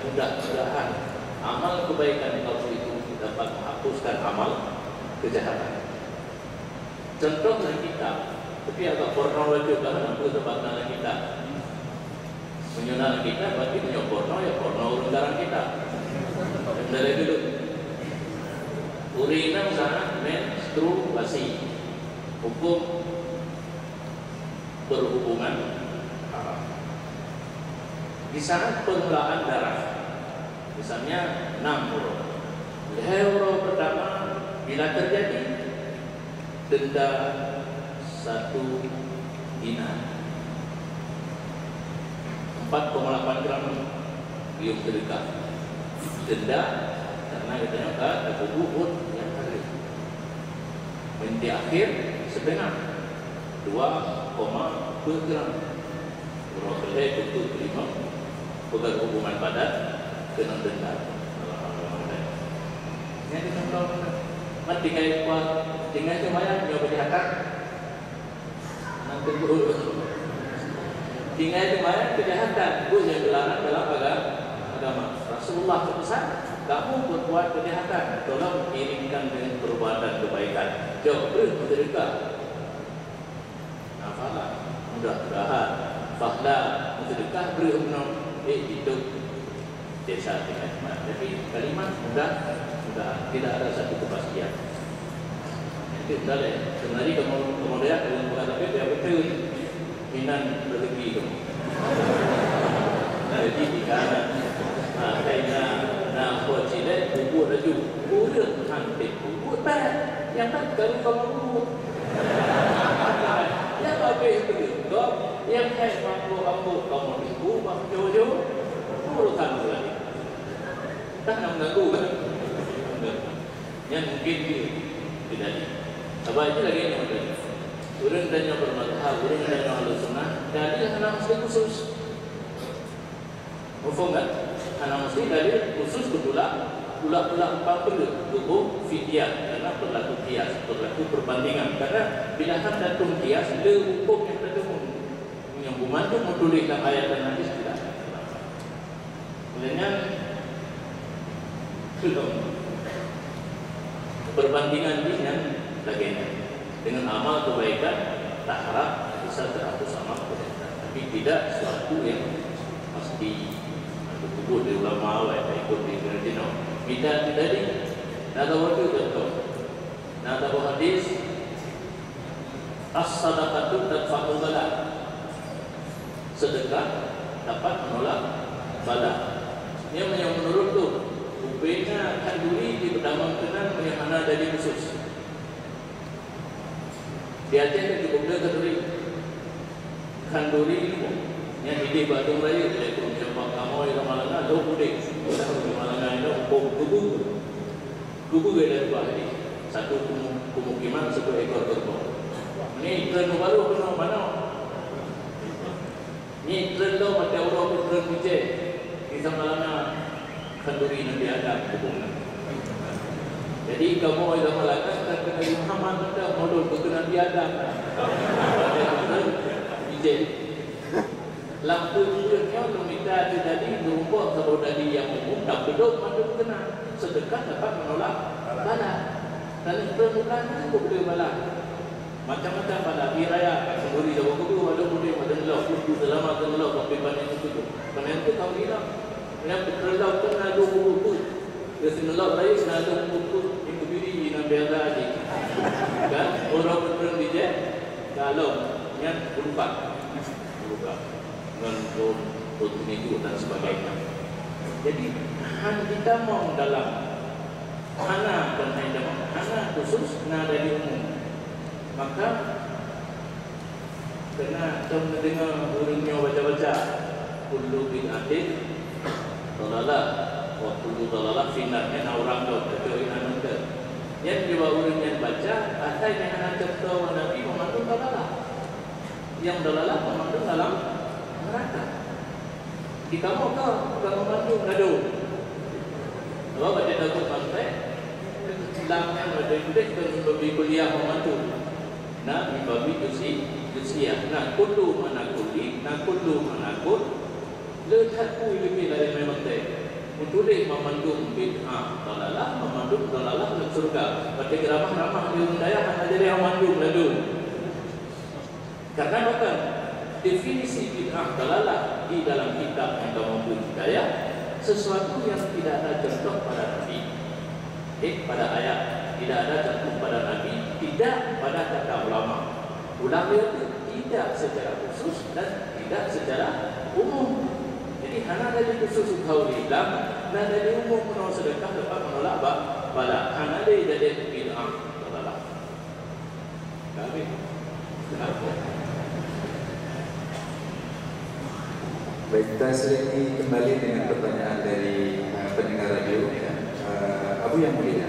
mudah-mudahan amal kebaikan kalau itu dapat menghapuskan amal kejahatan. Contohnya kita, tapi agak porno lagi kan, aku sebabnya kita menyunat kita, berarti punya porno ya porno urang kita. Dari dulu, urina sana menstruasi, hukum berhubungan haram. Di saat permulaan darah, misalnya 6 euro. Euro pertama bila terjadi denda 1 dinar, 4,8 gram bium sedekah. Denda karena katanya ada bubut yang hari. Minti akhir setengah 2,2 gram. Kalau boleh itu terima berhubungan badan kena denda. Yang contoh mati kayak kuat tinggal semuanya punya kejahatan nanti tinggal semuanya kejahatan itu yang dilarang dalam agama. Rasulullah berpesan, kamu berbuat kejahatan, tolong kirimkan dengan perbuatan kebaikan. Jauh bersedekah. Nafalah, mudah-mudahan, fahla, bersedekah berumno, hidup desa dengan iman. Tapi kalimat mudah, tidak ada satu kepastian. Itu sudah deh. Sebenarnya kemudian dengan berkata dia betul minan rezeki itu. Jadi dikana, kayaknya nak buat cilet bubur laju, bubur hantik bubur tak, yang tak kalau kamu bubur. Yang habis itu, yang hai mampu kamu ibu, mampu jojo, urusan lagi. Tak nak mengganggu kan? Yang mungkin tidak ada. Apa itu lagi yang ada? Orang tanya bermadhab, orang tanya ahli sunnah. Dari anak muslim khusus. Mufhum kan? Anak muslim dari khusus betulah pula-pula 40 tubuh fidyah karena berlaku kias, berlaku perbandingan. Karena bila hendak kias, le hukum yang ada yang membantu menuliskan ayat dan hadis tidak ada. Kemudian perbandingan dengan lainnya dengan amal kebaikan tak harap bisa terhapus amal kebaikan, tapi tidak suatu yang pasti kubur di ulama awal ikut di Gerjino tidak di nak tahu itu betul nak tahu hadis as-sadaqatu tadfa'u bala, sedekah dapat menolak bala. Ini yang menurut tu upenya kanduri di pedamang kenan yang mana dari khusus. Di Aceh kan cukup dia kanduri. Kanduri itu yang hidup Batung Raya itu macam kamu yang Malanga do mudik. Orang Malanga itu kubu dari dua hari. Satu pemukiman, satu ekor kerbau. Ini tren baru kena mana? Ini tren tu macam orang pun tren kucing. Kita Malanga kanduri Nabi Adam hubungan. Jadi kamu yang Malanga kata Nabi Muhammad sudah modul ke Nabi Adam. Lampu hidupnya meminta tadi berumpuk kalau dari yang umum tak bedok manduk kena sedekah dapat menolak bala dan permukaan cukup boleh bala macam-macam bala biraya sendiri jauh kudu ada boleh ada lo kudu selama kan lo tapi banyak itu panen itu kau bilang yang berkelau kena 20 tu dia senelok raya kena 20 tu itu diri nak bela lagi kan orang berperang dia kalau yang lupa dengan minggu dan sebagainya. Jadi kita mau dalam hana dan hana khusus na dari umum. Maka kena kita dengar burungnya baca-baca kullu bid'atin dalalah wa kullu dalalah finnar yang orang tu terjoin tu. Yang juga orang yang baca asal yang hana contoh Nabi memandung dalalah. Yang dalalah memandung dalam neraka. Di kamu kau membantu ngadu. Kalau baca takut sampai Islamnya ada juga lebih kuliah membantu. Nah, babi jusiah. Nah, kullu manakuli, nah kullu manakul. Letakku lebih dari memang teh. ditulis memandung bid'ah dalalah, memandung dalalah ke surga. Berarti ramah-ramah di Hidayah hanya jadi yang mandung lalu. Karena maka definisi bid'ah dalalah di dalam kitab yang memandung Hidayah sesuatu yang tidak ada contoh pada Nabi. Pada ayat tidak ada contoh pada Nabi, tidak pada kata ulama. Ulama itu tidak secara khusus dan tidak secara umum. Jadi hanya dari khusus tahu Islam dan dari umum menolak sedekah dapat menolak bala. Hanya dari bid'ah dalalah. Kami. Baik, kita sering kembali dengan pertanyaan dari pendengar radio. Abu yang mulia,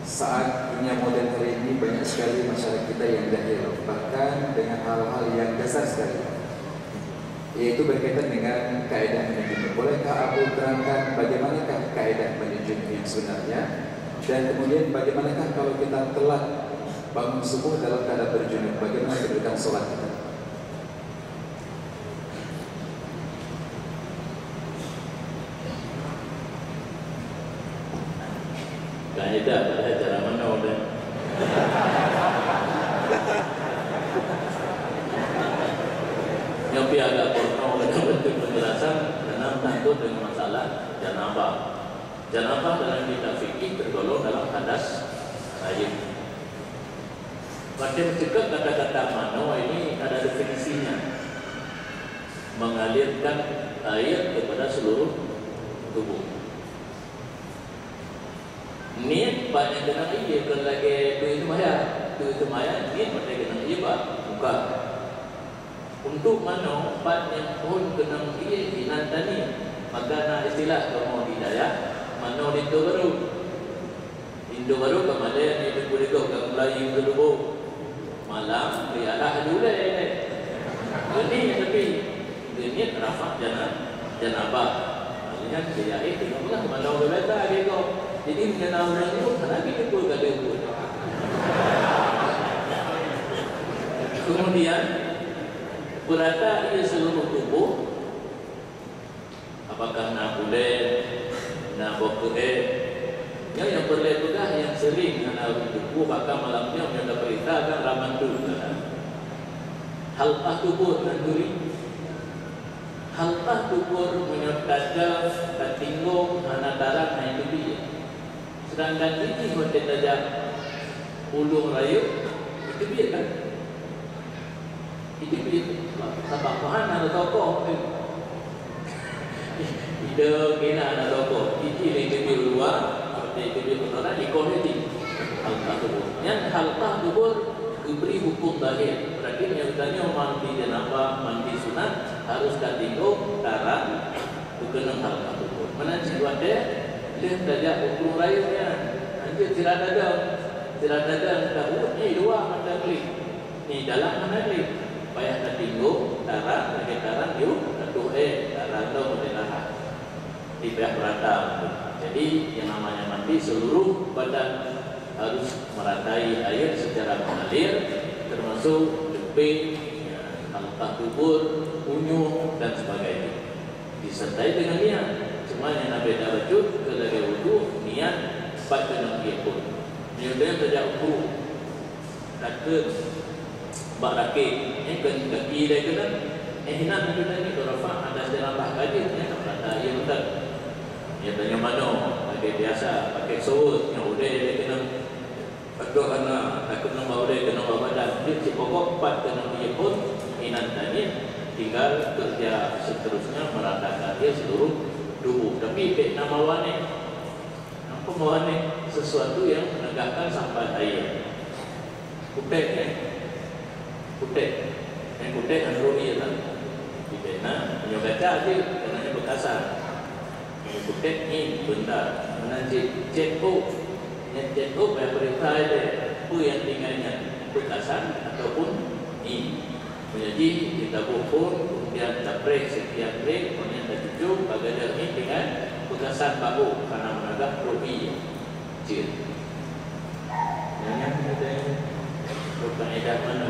saat dunia modern hari ini banyak sekali masyarakat kita yang jahil, bahkan dengan hal-hal yang dasar sekali, yaitu berkaitan dengan kaedah menjunjung. Bolehkah Abu terangkan bagaimanakah kaedah menjunjung yang sebenarnya, dan kemudian bagaimanakah kalau kita telah bangun subuh dalam keadaan berjunjung, bagaimana kedudukan sholat kita? Kaedah pada cara mana dan yang agak porno dengan bentuk penjelasan karena takut dengan masalah janabah. Janabah dalam kitab fikih tergolong dalam hadas air. Macam juga kata-kata mano ini ada definisinya, mengalirkan air kepada seluruh tubuh. Niat banyak kena iya kalau lagi duit itu maya niat banyak kena iya bukan untuk mana banyak pun kena iya dinantani maka na istilah kamu Hidayah mana Indo baru kemarin itu boleh kau kalau Melayu dulu malam rialah dulu ini tapi niat rafa janabah maksudnya dia itu kamu mana boleh tak gitu. Jadi mengenal orang itu karena kita pun ada pun. Kemudian berada di seluruh tubuh, apakah nak boleh, nak boleh, yang boleh juga yang sering nak tubuh bahkan malamnya yang ada perintah kan raman dulu. Halqah tubuh nanduri, halqah tubuh menyertai katinggung, anak darah yang itu dia. Sedangkan ini hotel saja ulung rayu itu biar kan? Itu biar sebab Tuhan ada tokoh ide kena ada tokoh itu biar luar seperti itu biar orang ekologis halqah tubuh yang halqah tubuh diberi hukum zahir berarti yang tanya mandi janabah mandi sunat harus katinggung darah bukan halqah tubuh mana jiwa dia dia saja hukum rayunya anjir tidak ada tahu ni dua mata klik ni dalam mana klik payah tertinggung darah bagi darah yuk aduh darah tu mendarah di pihak merata. Jadi yang namanya mandi seluruh badan harus meratai air secara mengalir termasuk jepit halqah tubuh unyu dan sebagainya disertai dengan niat. Cuma yang Nabi dah wujud kepada wudu niat pada nak dia pun. Dia sejak wudu takkan bak rakit kan kaki dia kena hinan kita ni rafa ada sejarah kaji ni tak ada ia betul. Dia tanya mana pakai biasa pakai sawut yang udah dia kena pedoh karena takut nombor udah kena badan dia si pokok pat kena dia pun hinan tanya tinggal kerja seterusnya meratakan dia seluruh tubuh. Tapi nama wane apa wane sesuatu yang menegakkan sampai air kutek yang kutek android lah di bena menyobaca aja karena bekasan kutek ni benda menanti cepo yang cepo yang perintah ada apa yang tinggalnya bekasan ataupun ni menjadi kita pun kemudian capres sekian break kemudian tercucuk bagian ini dengan bekasan bahu karena menegak robi kecil yang kita berkaedah mana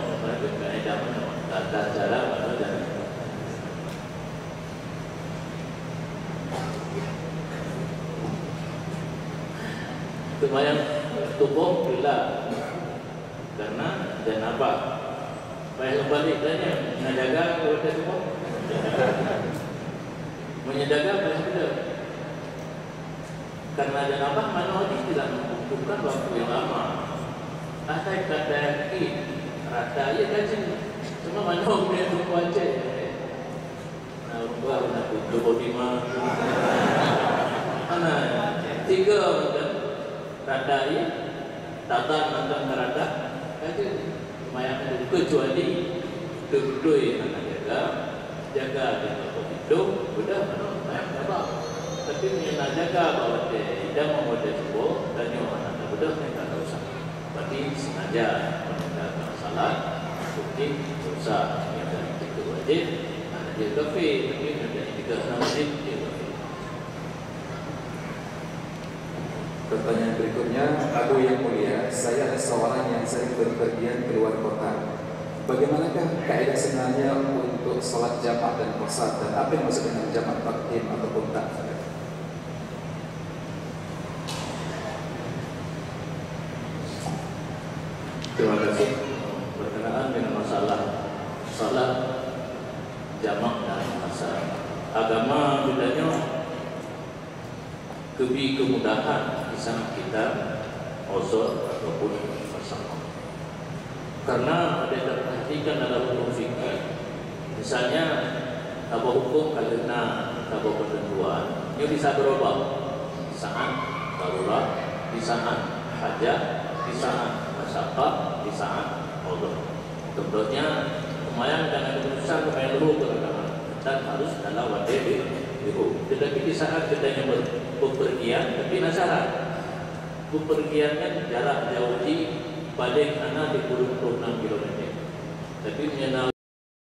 tata cara mana dan Sembahyang tubuh bila karena janabah. Baik balik tanya, menjaga kepada tubuh. Menjaga baik betul. Karena janabah mana hadis tidak membutuhkan waktu yang lama. Asal kata yakin, rata ya kaji. Cuma mana boleh tunggu aja. Nah, baru nak tubuh lima. Mana tiga macam rata ya, tatan macam rata kaji. Mayat kecuali dua yang jaga dengan hidup, sudah mayat apa? Tapi yang jaga bahawa dia tidak membuat sembuh dan yang mana sudah tidak usah. Berarti sengaja meninggalkan salat, mungkin dosa yang dari itu wajib. Ada dia kafir, tapi ada tiga wajib dia kafir. Pertanyaan berikutnya, Abu yang mulia, saya adalah seorang yang sering berpergian keluar kota. Bagaimanakah kaidah sebenarnya untuk salat jamaah dan qasar, dan apa yang maksud dengan jamaah taqdim ataupun ta'khir? Terima kasih. Berkenaan dengan masalah salat jamaah dan qasar, agama bedanya kemudahan di sana kita uzur ataupun bersama. Karena ada yang perhatikan dalam hukum fikih, misalnya tabah hukum kalena tabah ketentuan, dia bisa berubah di saat darurat, di saat hajat, di saat masyarakat, di saat uzur. Contohnya lumayan dengan keputusan lumayan dulu beragama dan harus dalam wajib itu. Tetapi di saat kita yang berpergian, tapi nasaran berpergian kan jarak jauh di balik anak di 26